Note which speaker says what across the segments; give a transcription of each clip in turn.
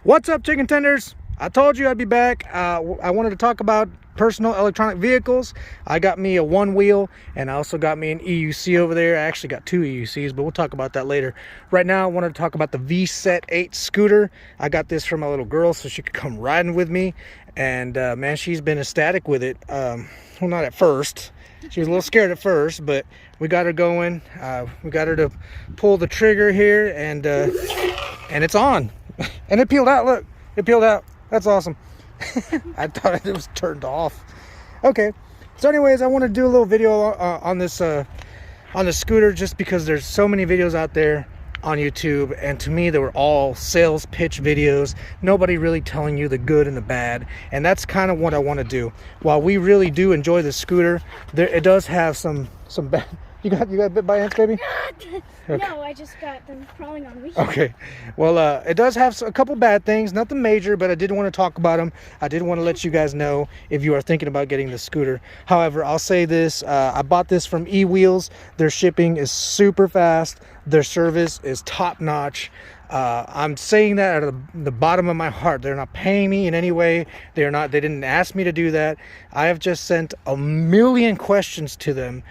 Speaker 1: What's up, chicken tenders? I told you I'd be back. I wanted to talk about personal electronic vehicles. I got me a one wheel, and I also got me an EUC over there. I actually got two EUCs, but we'll talk about that later. Right now I wanted to talk about the Vsett 8 scooter. I got this for my little girl so she could come riding with me, and man, she's been ecstatic with it. Well, not at first. She was a little scared at first, but we got her going. We got her to pull the trigger here, and it's on. And it peeled out. Look, it peeled out. That's awesome. I thought it was turned off. Okay, so anyways, I want to do a little video on this scooter, just because there's so many videos out there on YouTube, and to me they were all sales pitch videos. Nobody really telling you the good and the bad, and that's kind of what I want to do. While we really do enjoy the scooter, it does have some bad. You got bit by ants, baby?
Speaker 2: Okay. No, I just got them crawling on me.
Speaker 1: Okay, well, it does have a couple bad things, nothing major, but I did want to talk about them. I did want to let you guys know if you are thinking about getting the scooter. However, I'll say this, I bought this from eWheels. Their shipping is super fast. Their service is top notch. I'm saying that out of the bottom of my heart. They're not paying me in any way. They didn't ask me to do that. I have just sent a million questions to them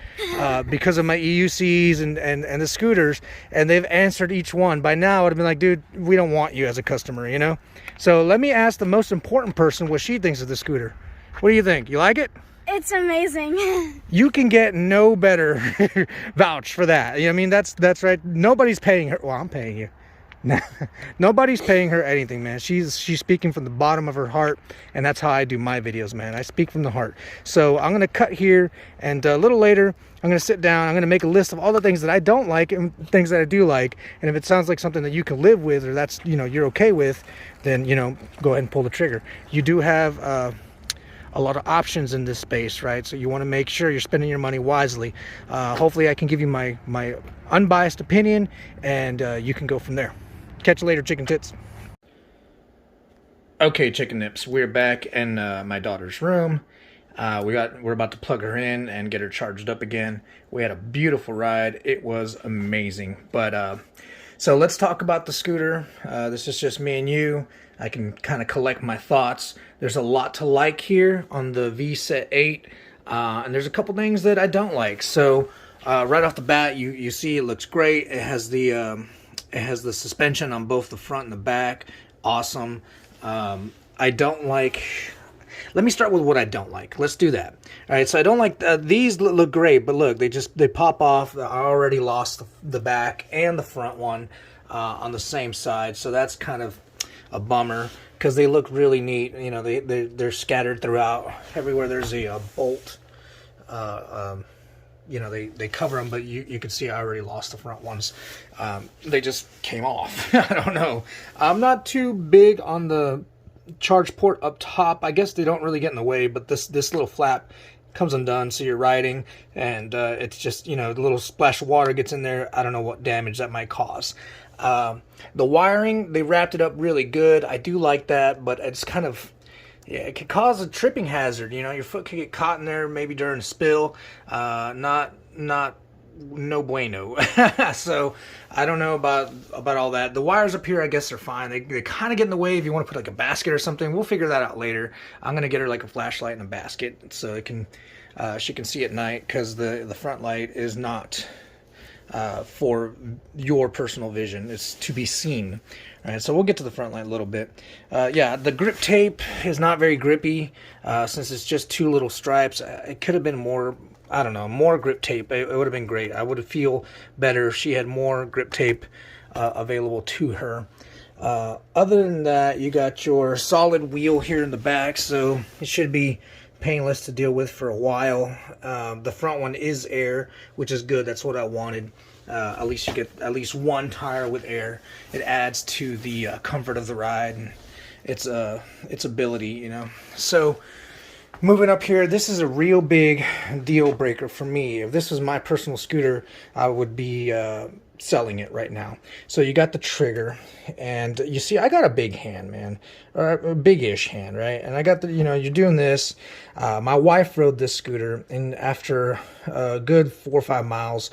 Speaker 1: because of my EUCs and the scooters, and they've answered each one. By now I would have been like, dude, we don't want you as a customer, you know? So let me ask the most important person what she thinks of the scooter. What do you think? You like it?
Speaker 2: It's amazing.
Speaker 1: You can get no better vouch for that. You know what I mean? That's right. Nobody's paying her. Well, I'm paying you. Nobody's paying her anything, man. She's speaking from the bottom of her heart, and that's how I do my videos, man. I speak from the heart. So I'm gonna cut here, and a little later I'm gonna sit down. I'm gonna make a list of all the things that I don't like and things that I do like, and if it sounds like something that you can live with, or that's, you know, you're okay with, then, you know, go ahead and pull the trigger. You do have a lot of options in this space, right? So you want to make sure you're spending your money wisely. Hopefully I can give you my unbiased opinion, and you can go from there. Catch you later, chicken tits. Okay, chicken nips, we're back in my daughter's room. We're about to plug her in and get her charged up again. We had a beautiful ride. It was amazing. But so let's talk about the scooter. This is just me and you. I can kind of collect my thoughts. There's a lot to like here on the Vsett 8, and there's a couple things that I don't like. So right off the bat, you see it looks great. It has the suspension on both the front and the back. Awesome. I don't like. Let me start with what I don't like. Let's do that. All right. So I don't like these look great, but look, they pop off. I already lost the back and the front one on the same side, so that's kind of a bummer, because they look really neat. You know, they're scattered throughout. Everywhere there's a bolt. You know, they cover them, but you can see I already lost the front ones. They just came off. I don't know. I'm not too big on the charge port up top. I guess they don't really get in the way, but this little flap comes undone, so you're riding, and it's just, you know, the little splash of water gets in there. I don't know what damage that might cause. The wiring, they wrapped it up really good. I do like that, but it's kind of, yeah, it could cause a tripping hazard. You know, your foot could get caught in there maybe during a spill. No bueno. So I don't know about all that. The wires up here, I guess, are fine. They kind of get in the way if you want to put like a basket or something. We'll figure that out later. I'm gonna get her like a flashlight and a basket so it can she can see at night, because the front light is not for your personal vision. It's to be seen. All right, so we'll get to the front light a little bit. Yeah, the grip tape is not very grippy, since it's just two little stripes. It could have been more, I don't know, more grip tape. It would have been great. I would feel better if she had more grip tape available to her. Other than that, you got your solid wheel here in the back, so it should be painless to deal with for a while. The front one is air, which is good. That's what I wanted. At least you get at least one tire with air. It adds to the comfort of the ride and its ability, you know. So moving up here, this is a real big deal breaker for me. If this was my personal scooter, I would be selling it right now. So you got the trigger, and you see I got a big hand, man, or a big-ish hand, right? And I got the, you're doing this. My wife rode this scooter, and after a good 4 or 5 miles,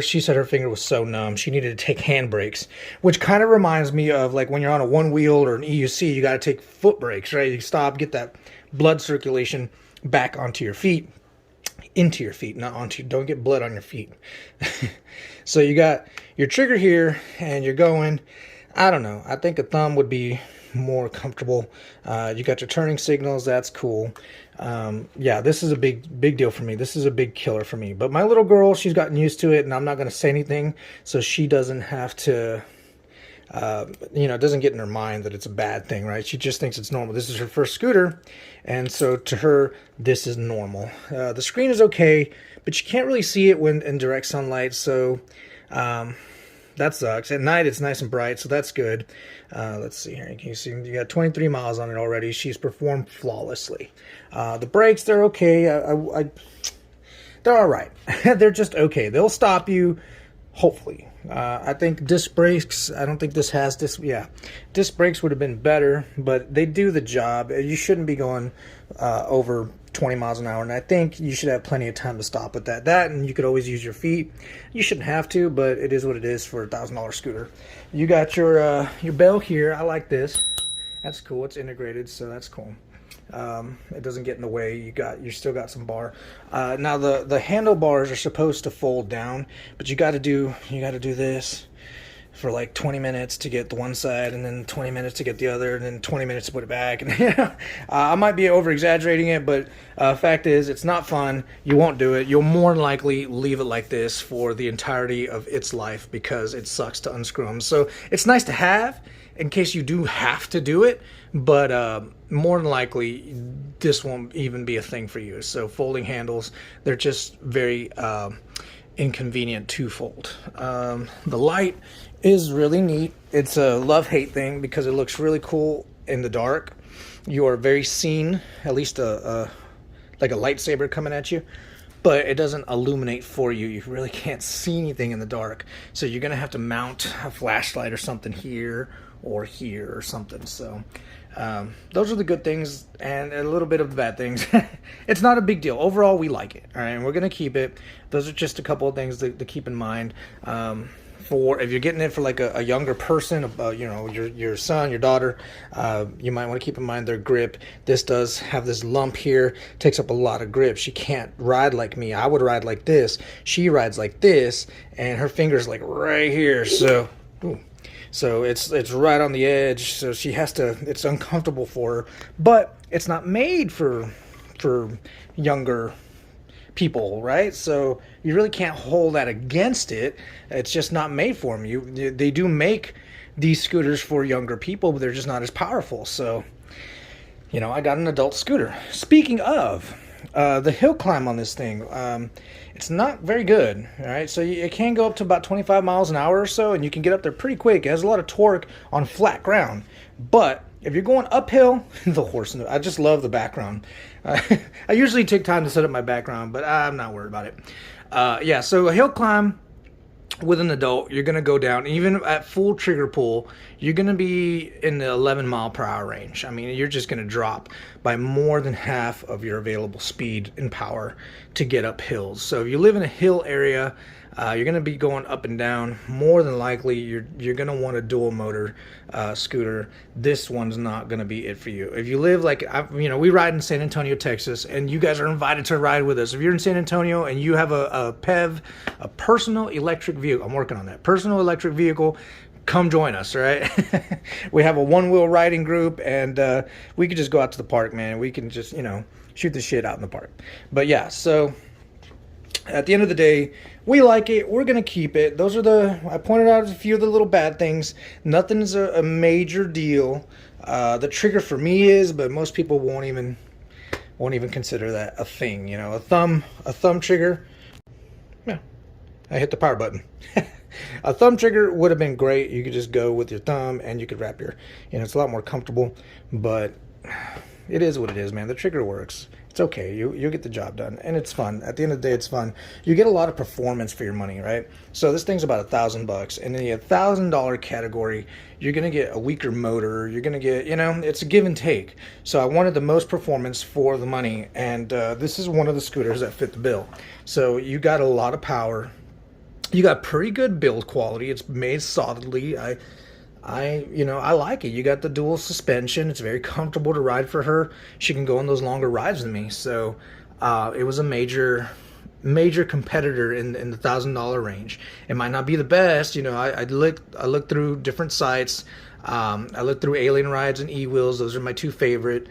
Speaker 1: she said her finger was so numb she needed to take hand brakes, which kind of reminds me of like when you're on a one wheel or an EUC, you got to take foot brakes, right? You stop, get that blood circulation back onto your feet. Into your feet, not onto, don't get blood on your feet. So you got your trigger here and you're going, I don't know, I think a thumb would be more comfortable. You got your turning signals, that's cool. Yeah, this is a big deal for me. This is a big killer for me. But my little girl, she's gotten used to it, and I'm not going to say anything so she doesn't have to, it doesn't get in her mind that it's a bad thing, right? She just thinks it's normal. This is her first scooter, and so to her, this is normal. The screen is okay, but you can't really see it when in direct sunlight, so that sucks. At night, it's nice and bright, so that's good. Let's see here. Can you see? You got 23 miles on it already. She's performed flawlessly. The brakes, they're okay. They're all right. They're just okay. They'll stop you, hopefully. I think disc brakes, I don't think this has disc. Yeah, disc brakes would have been better, but they do the job. You shouldn't be going over 20 miles an hour, and I think you should have plenty of time to stop with that. And you could always use your feet. You shouldn't have to, but it is what it is for a $1,000 scooter. You got your bell here. I like this. That's cool. It's integrated, so that's cool. It doesn't get in the way. You still got some bar. Now the handlebars are supposed to fold down, but you got to do this for like 20 minutes to get the one side, and then 20 minutes to get the other, and then 20 minutes to put it back. And I might be over exaggerating it, but fact is, it's not fun. You won't do it. You'll more than likely leave it like this for the entirety of its life because it sucks to unscrew them. So it's nice to have in case you do have to do it, but more than likely this won't even be a thing for you. So folding handles, they're just very inconvenient to fold. The light is really neat. It's a love-hate thing because it looks really cool in the dark. You are very seen, at least like a lightsaber coming at you, but it doesn't illuminate for you. You really can't see anything in the dark. So you're gonna have to mount a flashlight or something here or something. So those are the good things and a little bit of the bad things. It's not a big deal. Overall, we like it. All right, and we're gonna keep it. Those are just a couple of things to keep in mind. For if you're getting it for like a younger person, your son, your daughter, you might want to keep in mind their grip. This does have this lump here, takes up a lot of grip. She can't ride like me. I would ride like this. She rides like this, and her finger's like right here. So, so it's right on the edge. So she has to. It's uncomfortable for her, but it's not made for younger people, right? So you really can't hold that against it. It's just not made for them. They do make these scooters for younger people, but they're just not as powerful. So, I got an adult scooter. Speaking of, the hill climb on this thing, it's not very good, all right? So it can go up to about 25 miles an hour or so, and you can get up there pretty quick. It has a lot of torque on flat ground, but if you're going uphill, the horse, I just love the background. I usually take time to set up my background, but I'm not worried about it. Yeah, so a hill climb with an adult, you're going to go down, even at full trigger pull, you're going to be in the 11 mile per hour range. I mean, you're just going to drop by more than half of your available speed and power to get up hills. So if you live in a hill area, you're going to be going up and down. More than likely, you're going to want a dual motor scooter. This one's not going to be it for you. If you live like, we ride in San Antonio, Texas, and you guys are invited to ride with us. If you're in San Antonio and you have a PEV, a personal electric vehicle, I'm working on that, personal electric vehicle, come join us, right? We have a one-wheel riding group, and we could just go out to the park, man. We can just, shoot the shit out in the park. But yeah, so at the end of the day, we like it. We're going to keep it. I pointed out a few of the little bad things. Nothing's a major deal. The trigger for me is, but most people won't even consider that a thing. A thumb trigger. Yeah, I hit the power button. A thumb trigger would have been great. You could just go with your thumb and you could wrap it's a lot more comfortable, but it is what it is, man. The trigger works. It's okay. You'll get the job done, and it's fun. At the end of the day, it's fun. You get a lot of performance for your money, right? So this thing's about $1,000, and in the $1,000 category, you're gonna get a weaker motor. You're gonna get, it's a give and take. So I wanted the most performance for the money, and this is one of the scooters that fit the bill. So you got a lot of power. You got pretty good build quality. It's made solidly. I like it. You got the dual suspension. It's very comfortable to ride for her. She can go on those longer rides than me. So it was a major competitor in the $1,000 range. It might not be the best. I looked through different sites. I looked through Alien Rides and E-Wheels. Those are my two favorite.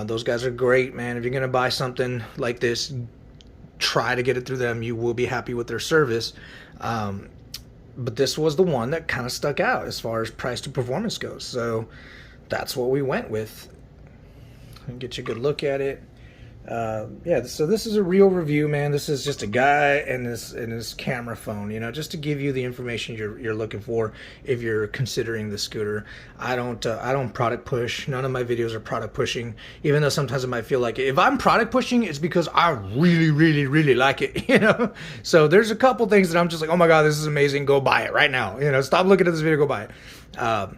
Speaker 1: Those guys are great, man. If you're gonna buy something like this, try to get it through them. You will be happy with their service. But this was the one that kind of stuck out as far as price to performance goes. So that's what we went with. And get you a good look at it. Yeah, so this is a real review, man. This is just a guy and his camera phone, just to give you the information you're looking for if you're considering the scooter. I don't product push. None of my videos are product pushing, even though sometimes it might feel like it. If I'm product pushing, it's because I really, really, really like it, So there's a couple things that I'm just like, oh my God, this is amazing. Go buy it right now. Stop looking at this video, go buy it.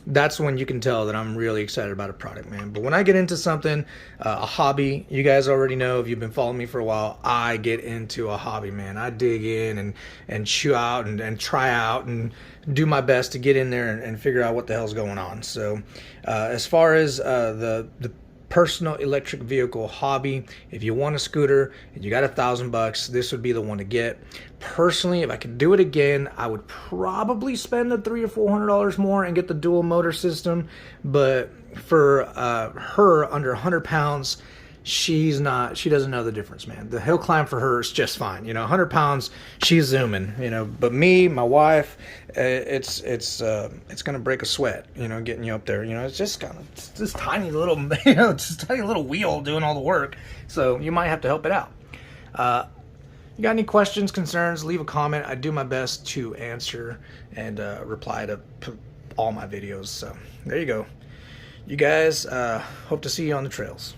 Speaker 1: That's when you can tell that I'm really excited about a product, man. But when I get into something, a hobby, you guys already know if you've been following me for a while, I get into a hobby, man. I dig in and chew out and try out and do my best to get in there and figure out what the hell's going on. So as far as the personal electric vehicle hobby, if you want a scooter and you got $1,000, this would be the one to get. Personally, if I could do it again, I would probably spend the $300 or $400 more and get the dual motor system. But for her under 100 pounds, she doesn't know the difference, man. The hill climb for her is just fine. 100 pounds, she's zooming. But me, my wife, it's gonna break a sweat. Getting you up there. It's just it's this tiny little, just tiny little wheel doing all the work. So you might have to help it out. You got any questions, concerns? Leave a comment. I do my best to answer and reply to all my videos. So there you go. You guys, hope to see you on the trails.